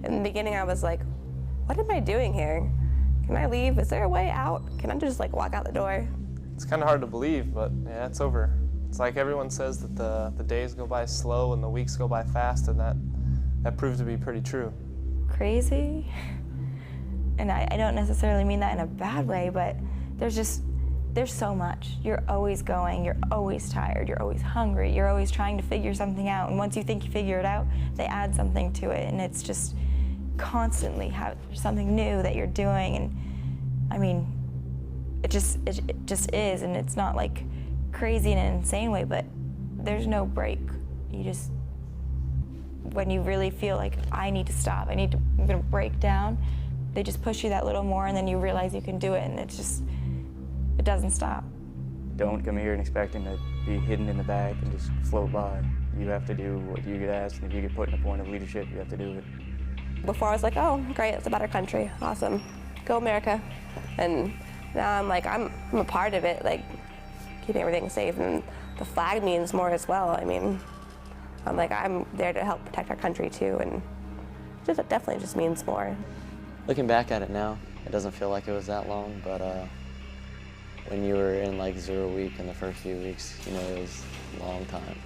In the beginning, I was like, what am I doing here? Can I leave? Is there a way out? Can I just like walk out the door? It's kind of hard to believe, but yeah, it's over. It's like everyone says that the days go by slow and the weeks go by fast, and that proved to be pretty true. Crazy, and I don't necessarily mean that in a bad way, but there's so much. You're always going, you're always tired, you're always hungry, you're always trying to figure something out, and once you think you figure it out, they add something to it, and it's just constantly there's something new that you're doing, and I mean, it just is, and it's not like crazy in an insane way, but there's no break. When you really feel like I need to stop, I'm gonna break down, they just push you that little more, and then you realize you can do it, and it doesn't stop. Don't come here and expecting to be hidden in the back and just float by. You have to do what you get asked, and if you get put in a point of leadership, you have to do it. Before I was like, oh, great, it's a better country, awesome, go America. And now I'm like, I'm a part of it, like keeping everything safe, and the flag means more as well. I mean, I'm there to help protect our country too, and it definitely just means more. Looking back at it now, it doesn't feel like it was that long, but when you were in like 0 week in the first few weeks, you know, it was a long time.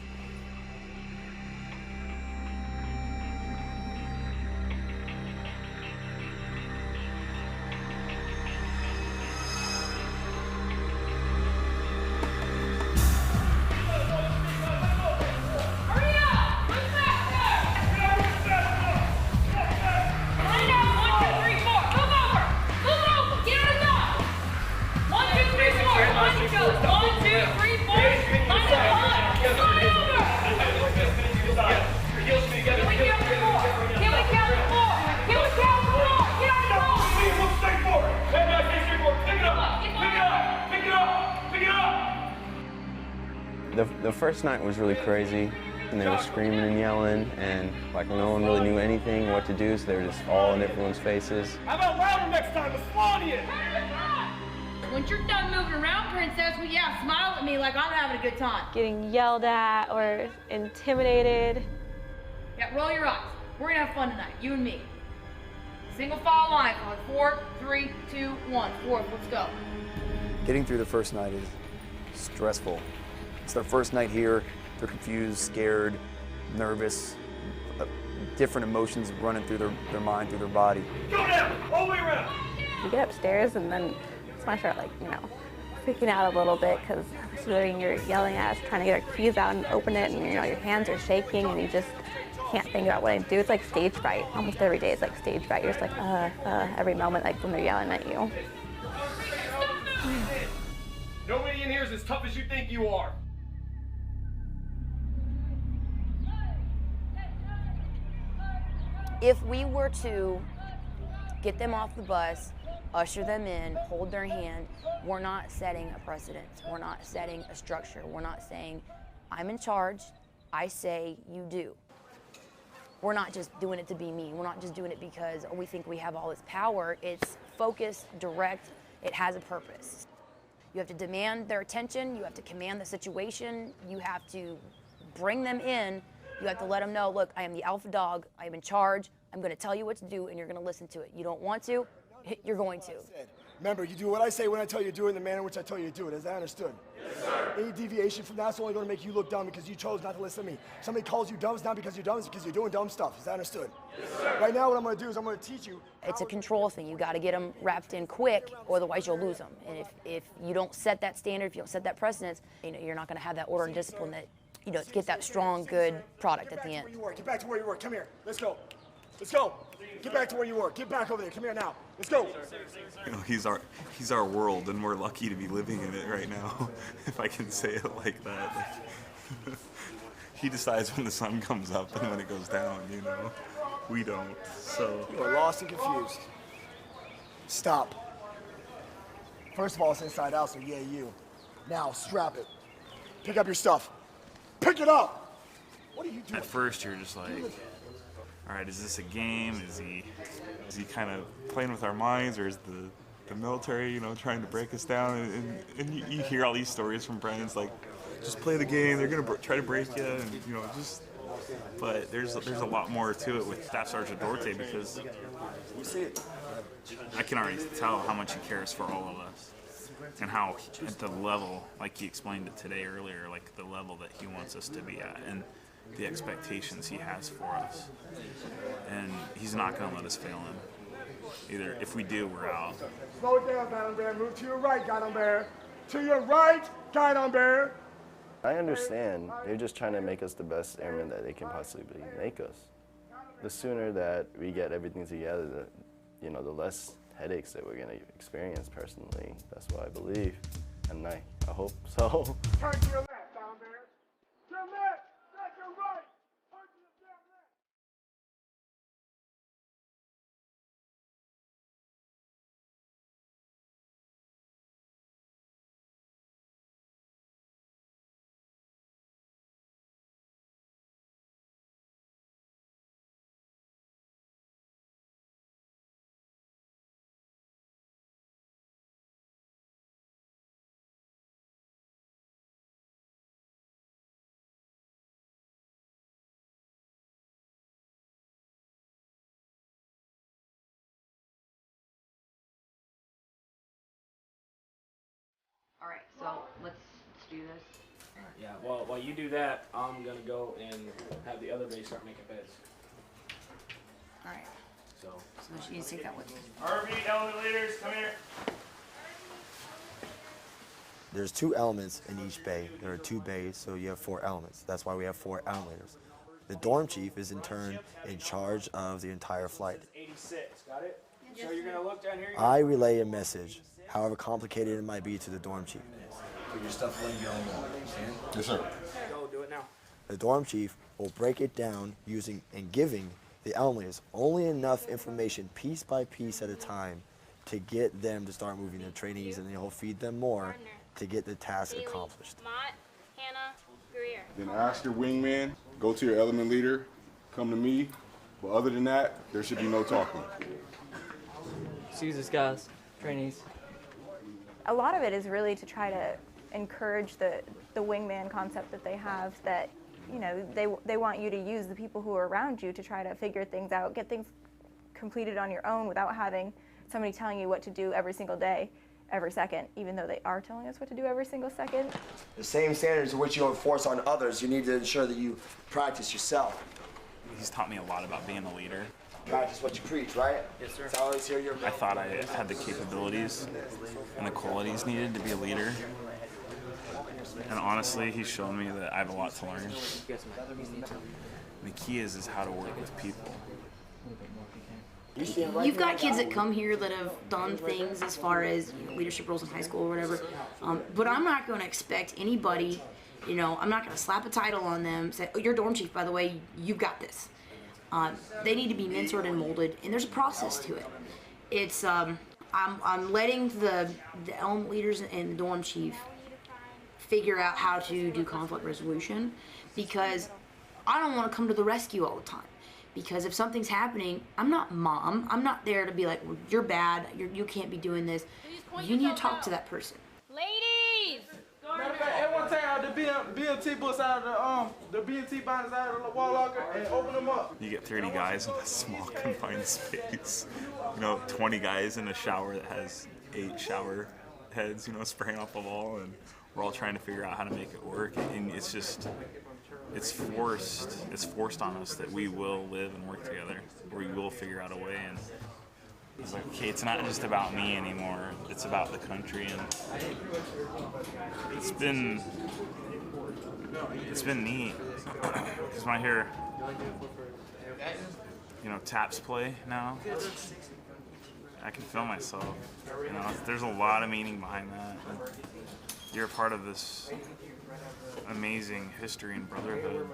The first night was really crazy, and they were screaming and yelling, and like no one really knew anything what to do, so they were just all in everyone's faces. How about louder next time? It's on you! Once you're done moving around, Princess, well, yeah, smile at me like I'm having a good time. Getting yelled at or intimidated. Yeah, roll your eyes. We're gonna have fun tonight, you and me. Single file line on 4, 3, 2, 1. Fourth, let's go. Getting through the first night is stressful. It's their first night here. They're confused, scared, nervous, different emotions running through their mind, through their body. Go down, all the way around. You get upstairs, and then I start freaking out a little bit, because you're yelling at us, trying to get our keys out and open it, and your hands are shaking, and you just can't think about what to do. It's like stage fright. Almost every day is like stage fright. You're just like, every moment, like when they're yelling at you. Nobody in here is as tough as you think you are. If we were to get them off the bus, usher them in, hold their hand, we're not setting a precedent. We're not setting a structure. We're not saying, I'm in charge, I say you do. We're not just doing it to be mean. We're not just doing it because we think we have all this power. It's focused, direct, it has a purpose. You have to demand their attention, you have to command the situation, you have to bring them in. You have to let them know, look, I am the alpha dog, I am in charge, I'm gonna tell you what to do, and you're gonna listen to it. You don't want to, you're going to. Remember, you do what I say when I tell you to do it in the manner in which I tell you to do it. Is that understood? Yes, sir. Any deviation from that's only gonna make you look dumb because you chose not to listen to me. Somebody calls you dumb, it's not because you're dumb, it's because you're doing dumb stuff. Is that understood? Yes, sir. Right now, what I'm gonna do is I'm gonna teach you. It's a control thing. You gotta get them wrapped in quick, or otherwise you'll lose them. And if you don't set that standard, if you don't set that precedence, you're not gonna have that order and discipline that, to get that strong, good product at the end. Get back to where you were. Come here. Let's go. Let's go. Get back to where you were. Get back over there. Come here now. Let's go. He's our world, and we're lucky to be living in it right now, if I can say it like that. He decides when the sun comes up and when it goes down, We don't, so. You are lost and confused. Stop. First of all, it's inside out, so yeah, you. Now, strap it. Pick up your stuff. Pick it up! What are you doing? At first, you're just like, all right, is this a game? Is he kind of playing with our minds, or is the military, trying to break us down? And you hear all these stories from friends, like, just play the game, they're gonna try to break you, and, just But there's a lot more to it with Staff Sergeant Duarte because I can already tell how much he cares for all of us. And how at the level, like he explained it today earlier, like the level that he wants us to be at and the expectations he has for us. And he's not going to let us fail him. Either if we do, we're out. Slow it down, Guidon Bear. Move to your right, Guidon Bear. To your right, Guidon Bear. I understand. They're just trying to make us the best airmen that they can possibly make us. The sooner that we get everything together, the less headaches that we're going to experience personally. That's what I believe, and I hope so. Turn to your left, Guidon Bear. To your left, not your right. Turn to your damn left. All right, so let's do this. Yeah, well, while you do that, I'm gonna go and have the other base start making beds. All right. So you need to take that with you. RV element leaders, come here. There's 2 elements in each bay. There are 2 bays, so you have 4 elements. That's why we have 4 element leaders. The dorm chief is in turn in charge of the entire flight. 86, got it? So you're gonna look down here. I relay a message, however complicated it might be, to the dorm chief. Put your stuff in your own wall. Yes, sir. Go do it now. The dorm chief will break it down using and giving the element leaders only enough information piece by piece at a time to get them to start moving their trainees, and then he'll feed them more to get the task accomplished. Mott, Hannah, Greer. Then ask your wingman, go to your element leader, come to me. But other than that, there should be no talking. Excuse us, guys, trainees. A lot of it is really to try to encourage the wingman concept that they have, that they want you to use the people who are around you to try to figure things out, get things completed on your own without having somebody telling you what to do every single day, every second, even though they are telling us what to do every single second. The same standards which you enforce on others, you need to ensure that you practice yourself. He's taught me a lot about being a leader. Practice what you preach, right? Yes, sir. That's how I always hear your I thought I had the capabilities and the qualities needed to be a leader. And honestly, he's shown me that I have a lot to learn. The key is how to work with people. You've got kids that come here that have done things as far as leadership roles in high school or whatever, but I'm not going to expect anybody, I'm not going to slap a title on them, say, oh, you're dorm chief, by the way, you've got this. They need to be mentored and molded, and there's a process to it. It's I'm letting the element leaders and the dorm chief figure out how to do conflict resolution, because I don't want to come to the rescue all the time. Because if something's happening, I'm not mom. I'm not there to be like, well, you're bad. You can't be doing this. You need to talk to that person. Ladies! Matter of fact, at one time, the BMT books out of the BMT binders out of the wall locker and open them up. You get 30 guys in a small confined space. 20 guys in a shower that has 8 shower heads, spraying off the wall, and we're all trying to figure out how to make it work. And it's forced on us that we will live and work together, or we will figure out a way. And it's like, okay, it's not just about me anymore, it's about the country. And it's been neat, because when I hear taps play now, I can feel myself. There's a lot of meaning behind that. And you're a part of this amazing history and brotherhood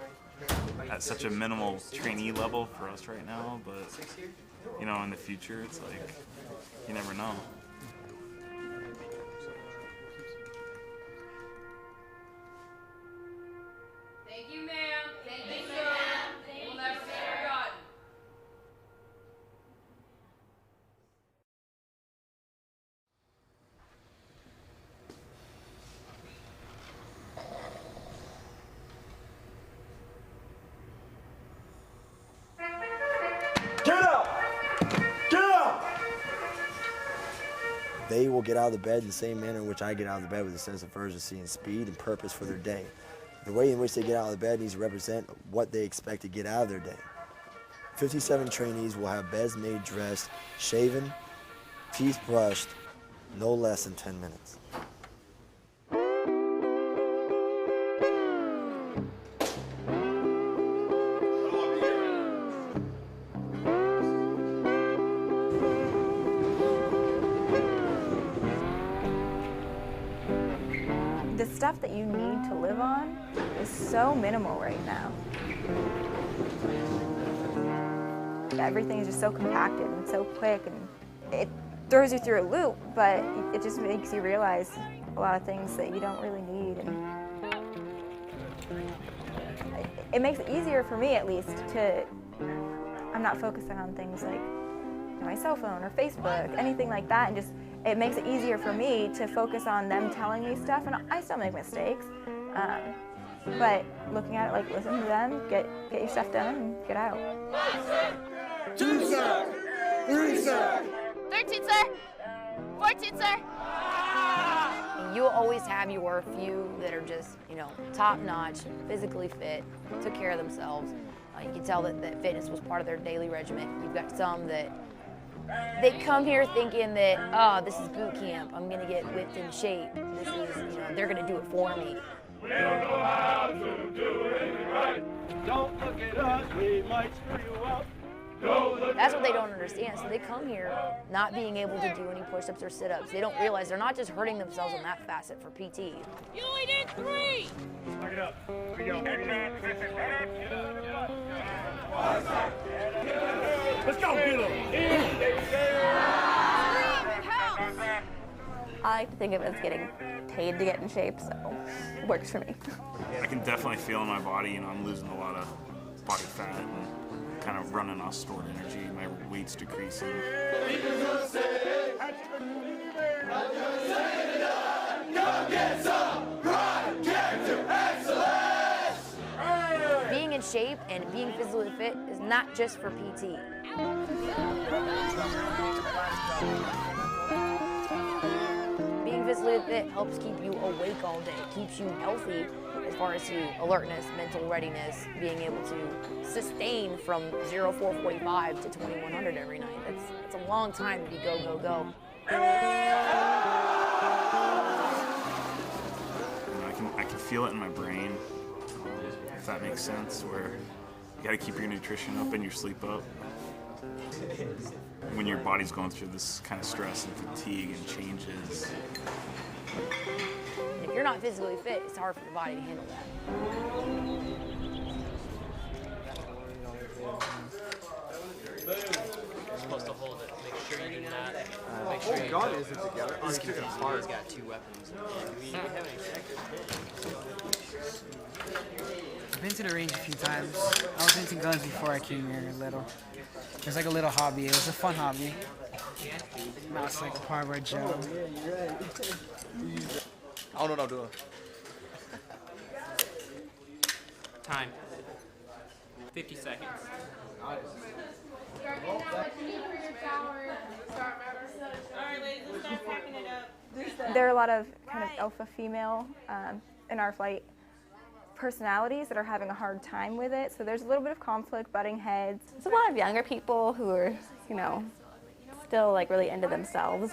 at such a minimal trainee level for us right now, but in the future, it's like, you never know. Thank you, ma'am. Thank you, ma'am. We'll never be forgotten. they will get out of the bed in the same manner in which I get out of the bed, with a sense of urgency and speed and purpose for their day. The way in which they get out of the bed needs to represent what they expect to get out of their day. 57 trainees will have beds made, dressed, shaven, teeth brushed, no less than 10 minutes. The stuff that you need to live on is so minimal right now. Everything is just so compacted and so quick, and it throws you through a loop, but it just makes you realize a lot of things that you don't really need. And it makes it easier for me, at least, to, I'm not focusing on things like my cell phone or Facebook, anything like that, and just, it makes it easier for me to focus on them telling me stuff, and I still make mistakes, but looking at it like, listen to them, get your stuff done, and get out. 2 sir, 3 sir, 13, sir. 14, sir. You'll always have your few that are just, top notch, physically fit, took care of themselves. You can tell that fitness was part of their daily regimen. You've got some that they come here thinking that, oh, this is boot camp. I'm gonna get whipped in shape. This is, they're gonna do it for me. We don't know how to do it right. Don't look at us, we might screw you up. That's what they don't understand. So they come here not being able to do any push-ups or sit-ups. They don't realize they're not just hurting themselves on that facet for PT. You only did 3. Look it up. Here we go. Let's go get them. I like to think of it as getting paid to get in shape, so it works for me. I can definitely feel in my body, I'm losing a lot of body fat and kind of running off stored energy. My weight's decreasing. Being in shape and being physically fit is not just for PT. Being physically fit helps keep you awake all day, keeps you healthy as far as alertness, mental readiness, being able to sustain from 0445 to 2100 every night. It's a long time to be go, go, go. I can feel it in my brain, if that makes sense, where you gotta keep your nutrition up and your sleep up. When your body's going through this kind of stress and fatigue and changes. If you're not physically fit, it's hard for your body to handle that. You're supposed to hold it. Make sure you do not. Make sure you God, is it together? He's confused. He's got 2 weapons. I've been to the range a few times. I was into guns before I came here little. It was like a little hobby. It was a fun hobby. Now it's like a part of our job. I don't know what I'm doing. Time. 50 seconds. There are a lot of kind of alpha female in our flight personalities that are having a hard time with it, so there's a little bit of conflict, butting heads. There's a lot of younger people who are, still like really into themselves.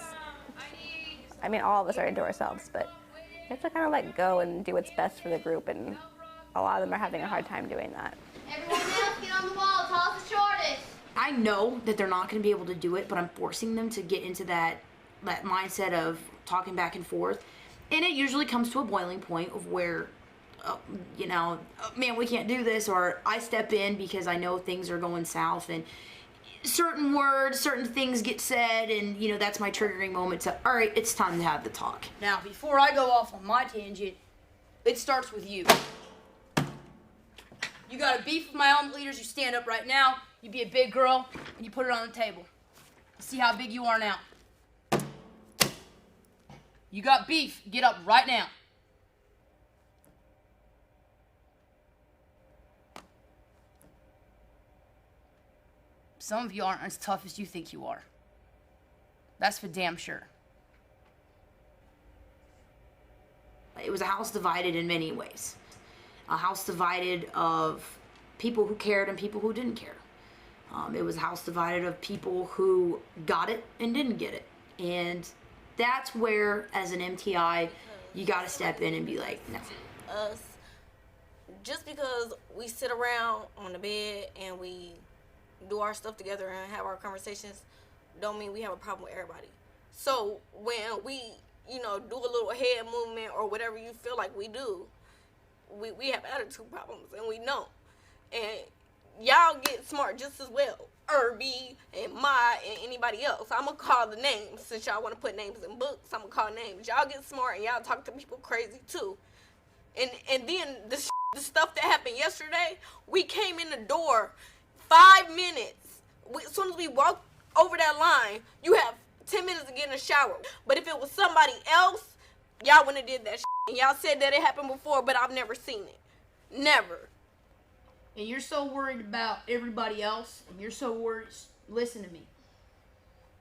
I mean, all of us are into ourselves, but you have to kind of let go and do what's best for the group, and a lot of them are having a hard time doing that. Everyone else, get on the wall. Tallest, the shortest. I know that they're not going to be able to do it, but I'm forcing them to get into that mindset of talking back and forth. And it usually comes to a boiling point of where, man, we can't do this, or I step in because I know things are going south, and certain words, certain things get said, and, that's my triggering moment to, all right, it's time to have the talk. Now, before I go off on my tangent, it starts with you. You got a beef with my element leaders, you stand up right now, you be a big girl, and you put it on the table. See how big you are now. You got beef, get up right now. Some of you aren't as tough as you think you are. That's for damn sure. it was a house divided in many ways. A house divided of people who cared and people who didn't care. It was a house divided of people who got it and didn't get it. And that's where, as an MTI, you gotta step in and be like, no. Us, just because we sit around on the bed and we do our stuff together and have our conversations, don't mean we have a problem with everybody. So when we, you know, do a little head movement or whatever you feel like we do, we have attitude problems and we know. And y'all get smart just as well. Irby and Ma and anybody else. I'm gonna call the names since y'all wanna put names in books. I'm gonna call names. Y'all get smart and y'all talk to people crazy too. And then the stuff that happened yesterday, we came in the door 5 minutes. As soon as we walked over that line, you have 10 minutes to get in the shower. But if it was somebody else, y'all wouldn't have did that shit. And y'all said that it happened before, but I've never seen it. Never. And you're so worried about everybody else, and you're so worried, listen to me.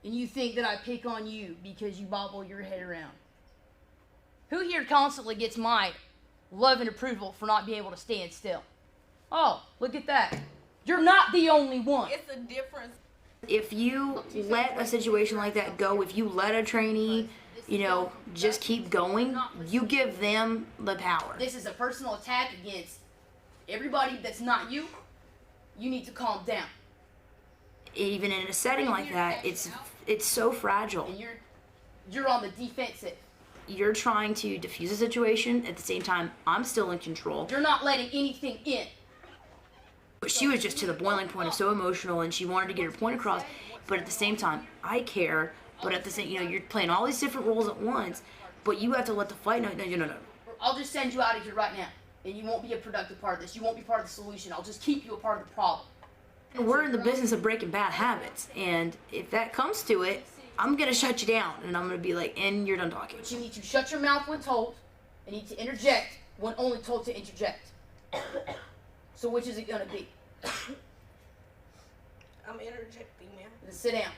And you think that I pick on you because you bobble your head around. Who here constantly gets my love and approval for not being able to stand still? Oh, look at that. You're not the only one. It's a difference. If you let a situation like that go, if you let a trainee, you know, just keep going, you give them the power. This is a personal attack against everybody that's not you. You need to calm down. Even in a setting like that, it's so fragile. And you're on the defensive. You're trying to diffuse a situation. At the same time, I'm still in control. You're not letting anything in. But she was just to the boiling point of so emotional, and she wanted to get her point across. But at the same time, I care. But at the same, you know, you're playing all these different roles at once. But you have to let the fight. No. I'll just send you out of here right now, and you won't be a productive part of this. You won't be part of the solution. I'll just keep you a part of the problem. We're in the business of breaking bad habits, and if that comes to it, I'm gonna shut you down, and I'm gonna be like, and you're done talking. But you need to shut your mouth when told, and you need to interject when only told to interject. So which is it gonna be? I'm interjecting, man. Then sit down.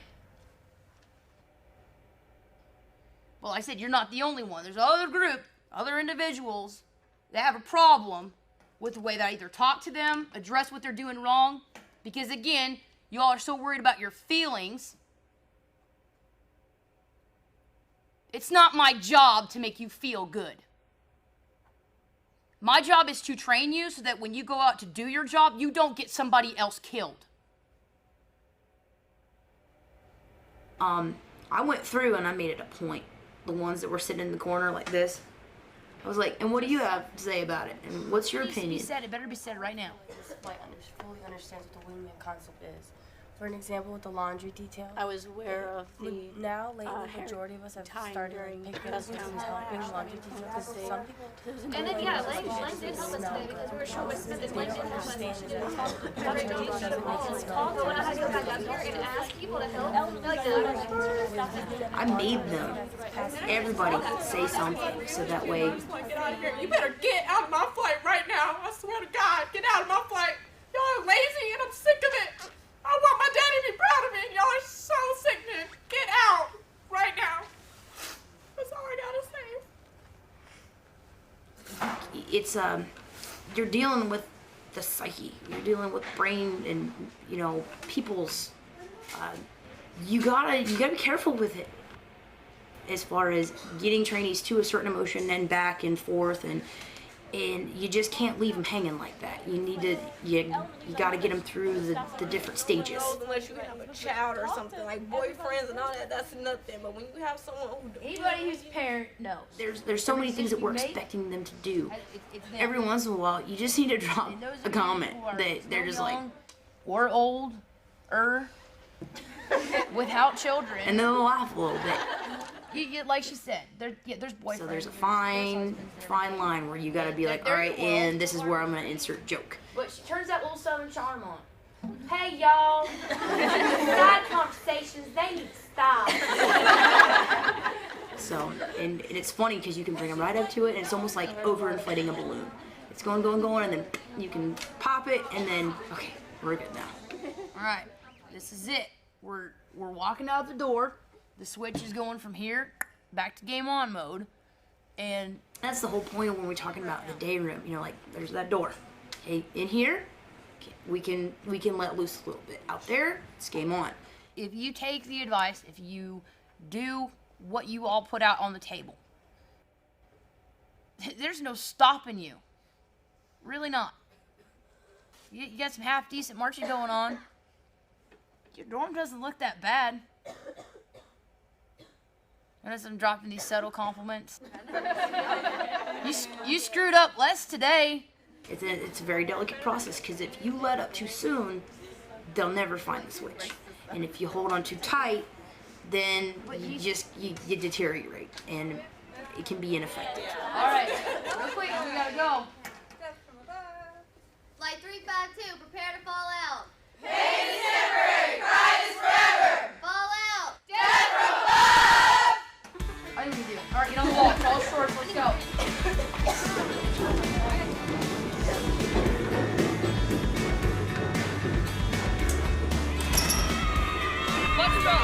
Well, I said you're not the only one. There's another group, other individuals that have a problem with the way that I either talk to them, address what they're doing wrong, because again, you all are so worried about your feelings. It's not my job to make you feel good. My job is to train you so that when you go out to do your job, you don't get somebody else killed. I went through and I made it a point. The ones that were sitting in the corner like this, I was like, and what do you have to say about it? And what's your opinion? Be said. It better be said right now. Fully understands what the wingman concept is. For an example, with the laundry detail, I was aware of the lately, the majority of us have started picking up and helping laundry detail because some people. And then Lang did help us today because we were short with Smith and Lang did help us to go and I had to go back out here and ask people to help. I made them, everybody, say something so that way. Get out of here. You better get out of my flight right now. I swear to God, get out of my flight. Y'all are lazy and I'm sick of it. I want my daddy to be proud of me. Y'all are so sickening. Get out right now. That's all I gotta say. It's you're dealing with the psyche. You're dealing with brain and, you know, people's. You gotta be careful with it. As far as getting trainees to a certain emotion and back and forth, and you just can't leave them hanging like that. You need to, you got to get them through the different stages. Unless you have a child or something like boyfriends and all that, that's nothing. But when you have someone who anybody who's a parent knows. There's so many things that we're expecting them to do. Every once in a while, you just need to drop a comment that they're just like, or old, without children, and they'll laugh a little bit. You, like she said, there's boyfriends. So there's a fine line where you gotta be like, all right, and this is where I'm gonna insert joke. But she turns that little Southern charm on. Hey y'all, side conversations, they need to stop. So, and it's funny because you can bring them right up to it, and it's almost like overinflating a balloon. It's going, and then you can pop it, and then, okay, we're good now. All right, this is it. We're walking out the door. The switch is going from here back to game on mode. And that's the whole point when we're talking about the day room. You know, like there's that door. Okay, in here, okay, we can let loose a little bit. Out there, it's game on. If you take the advice, if you do what you all put out on the table, there's no stopping you. Really not. You got some half-decent marching going on. Your dorm doesn't look that bad. Notice I'm dropping these subtle compliments. You screwed up less today. It's a very delicate process, because if you let up too soon, they'll never find the switch. And if you hold on too tight, then you deteriorate, and it can be ineffective. All right, real quick, we gotta go. Flight 352, prepare to fall out. Pain is temporary, pride is forever. Fall out. Death from above. I think we do. All right, get on the wall. Fall shorts, let's go. Let's go.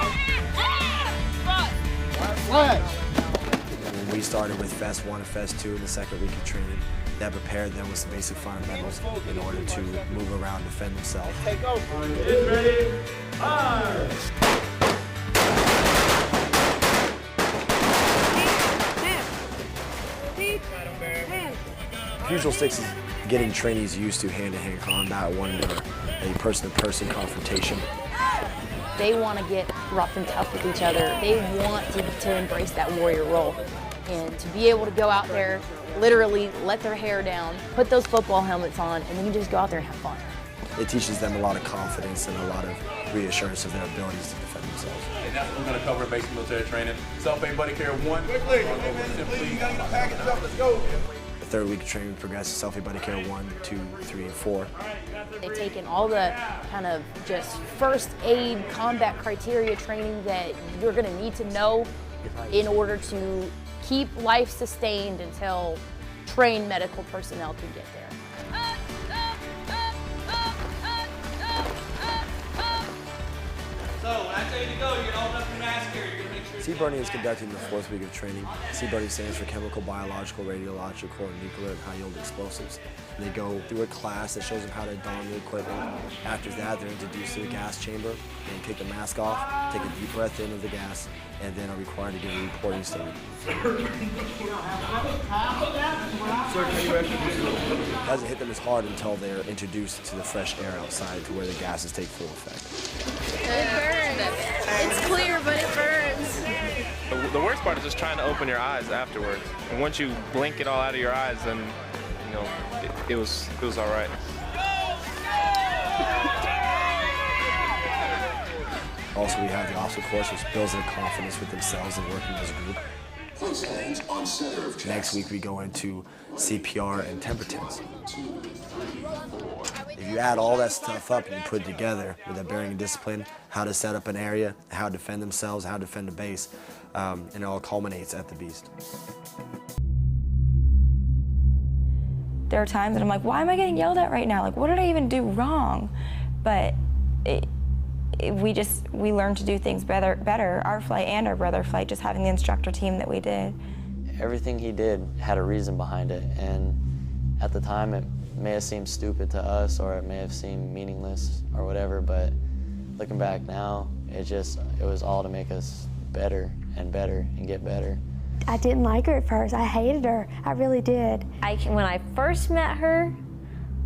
When we started with Fest 1 and Fest 2 in the second week of training, that prepared them with some basic fundamentals in order to move around and defend themselves. Take over. Get ready. Fire. Fusional 6 is getting trainees used to hand-to-hand combat, one to a person-to-person confrontation. They want to get rough and tough with each other. They want to embrace that warrior role. And to be able to go out there, literally let their hair down, put those football helmets on, and then you just go out there and have fun. It teaches them a lot of confidence and a lot of reassurance of their abilities to defend themselves. And that's what we're going to cover in basic military training. Self-aid buddy care 1. Quickly, you got to get packaged up, let's go. The third week of training progresses Self-aid buddy care 1, 2, 3, and 4. They've taken all the kind of just first aid combat criteria training that you're going to need to know in order to keep life sustained until trained medical personnel can get there. So, when I tell you to go, you're gonna open up your mask here. You're gonna make sure. Sea-Burning is conducted in the fourth week of training. Sea-Burning stands for Chemical, Biological, Radiological, and Nuclear and High-Yield Explosives. They go through a class that shows them how to don the equipment. After that, they're introduced to the gas chamber and take the mask off, take a deep breath in of the gas, and then are required to give a reporting statement. It doesn't hit them as hard until they're introduced to the fresh air outside to where the gases take full effect. It burns. It's clear, but it burns. The worst part is just trying to open your eyes afterwards. And once you blink it all out of your eyes, then you know it was all right. Also, we have the obstacle course, which builds their confidence with themselves and working as a group. On center of Next week, we go into CPR and temper tents. If you add all that stuff up and you put it together with that bearing and discipline, how to set up an area, how to defend themselves, how to defend a base, and it all culminates at the Beast. There are times that I'm like, why am I getting yelled at right now? Like, what did I even do wrong? But we learned to do things better, our flight and our brother flight, just having the instructor team that we did. Everything he did had a reason behind it, and at the time it may have seemed stupid to us, or it may have seemed meaningless or whatever, but looking back now, it was all to make us better and get better. I didn't like her at first. I hated her. I really did. When I first met her,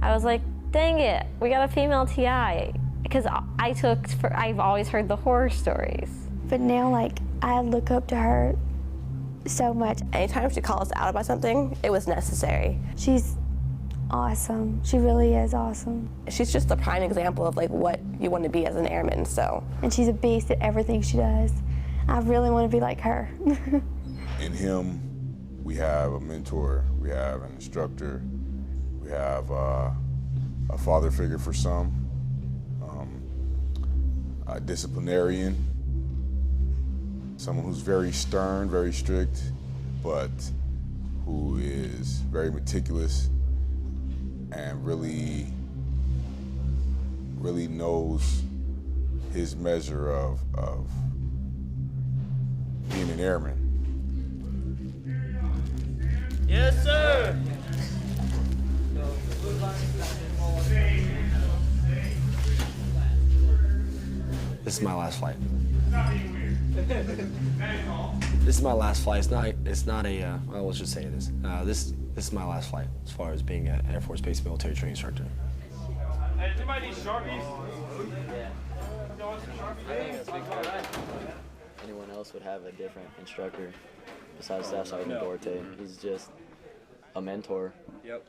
I was like, dang it, we got a female TI. Because I've always heard the horror stories. But now, like, I look up to her so much. Anytime she calls us out about something, it was necessary. She's awesome. She really is awesome. She's just a prime example of like what you want to be as an airman, so. And she's a beast at everything she does. I really want to be like her. In him, we have a mentor, we have an instructor, we have a father figure for some, a disciplinarian, someone who's very stern, very strict, but who is very meticulous and really knows his measure of being an airman. Yes, sir. This is my last flight. This is my last flight. It's not a. Well, let's just say it is. This is my last flight as far as being an Air Force Base military training instructor. Hey, anybody need Sharpies? Anyone else would have a different instructor besides Staff Sergeant Duarte. He's just a mentor. Yep.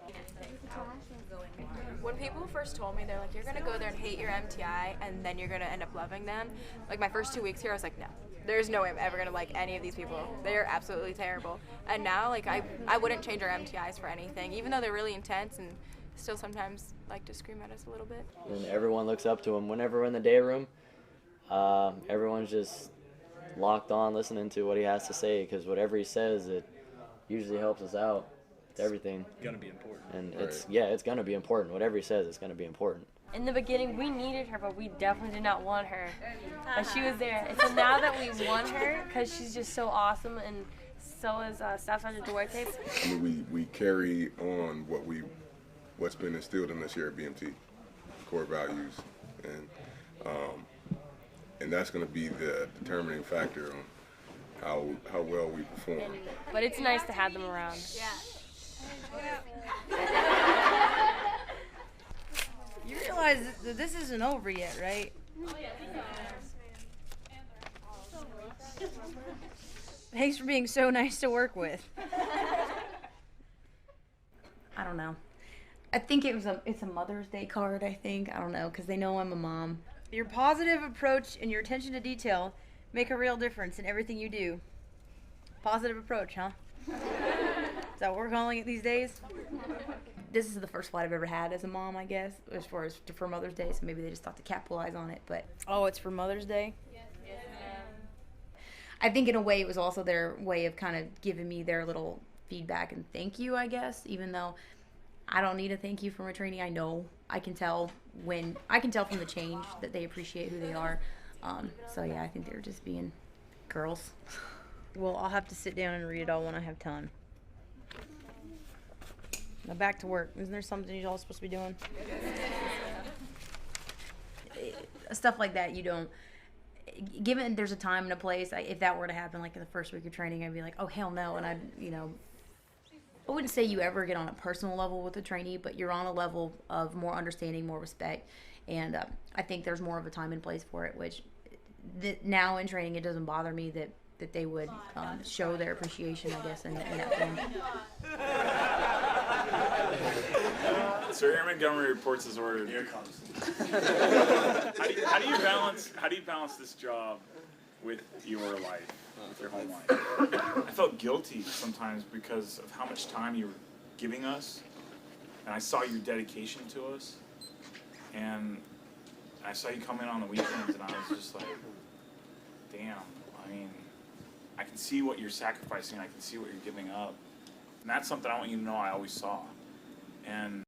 When people first told me, they're like, you're gonna go there and hate your MTI and then you're gonna end up loving them. Like my first 2 weeks here, I was like, no, there's no way I'm ever gonna like any of these people. They're absolutely terrible. And now, like, I wouldn't change our MTIs for anything, even though they're really intense and still sometimes like to scream at us a little bit. And everyone looks up to him. Whenever we're in the day room, everyone's just locked on listening to what he has to say, because whatever he says, it usually helps us out with everything. It's gonna be important. And it's gonna be important. Whatever he says, it's gonna be important. In the beginning, we needed her, but we definitely did not want her. But she was there. And so now that we want her, because she's just so awesome, and so is Staff Sergeant Duarte. I mean, we carry on what's been instilled in us here at BMT, core values, and that's going to be the determining factor on how well we perform. But it's nice to have them around. You realize that this isn't over yet, right? Thanks for being so nice to work with. I don't know. I think it's a Mother's Day card, I think. I don't know, because they know I'm a mom. Your positive approach and your attention to detail make a real difference in everything you do. Positive approach, huh? Is that what we're calling it these days? This is the first flight I've ever had as a mom, I guess, as far as for Mother's Day, so maybe they just thought to capitalize on it, but... Oh, it's for Mother's Day? Yes. I think in a way it was also their way of kind of giving me their little feedback and thank you, I guess, even though I don't need a thank you from a trainee. I know I can tell from the change that they appreciate who they are. So yeah, I think they're just being girls. Well, I'll have to sit down and read it all when I have time. Now back to work. Isn't there something you're all supposed to be doing? Stuff like that you don't. Given there's a time and a place, if that were to happen, like in the first week of training, I'd be like, oh hell no, and I wouldn't say you ever get on a personal level with a trainee, but you're on a level of more understanding, more respect, and I think there's more of a time and place for it, which now in training it doesn't bother me that they would show their appreciation, I guess, in that form. Sir Airman Montgomery reports his order. Here it comes. How do you balance this job with your life, with your home life? I felt guilty sometimes because of how much time you were giving us, and I saw your dedication to us, and I saw you come in on the weekends, and I was just like, damn. I mean, I can see what you're sacrificing. I can see what you're giving up, and that's something I want you to know I always saw. And